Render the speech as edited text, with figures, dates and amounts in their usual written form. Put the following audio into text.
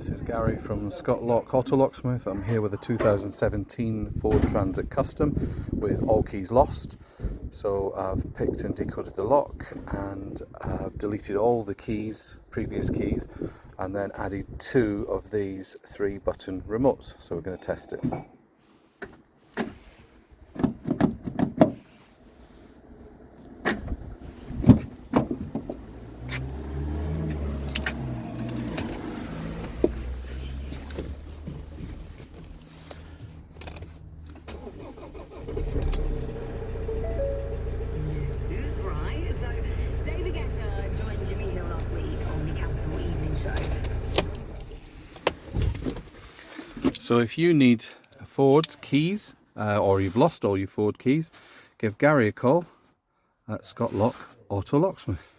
this is Gary from Scott Lock Auto Locksmith. I'm here with a 2017 Ford Transit Custom with all keys lost. So I've picked and decoded the lock, and I've deleted all the keys, previous keys, and then added 2 of these 3-button remotes. So we're going to test it. So if you need Ford keys, or you've lost all your Ford keys, give Gary a call at Scott Lock Auto Locksmith.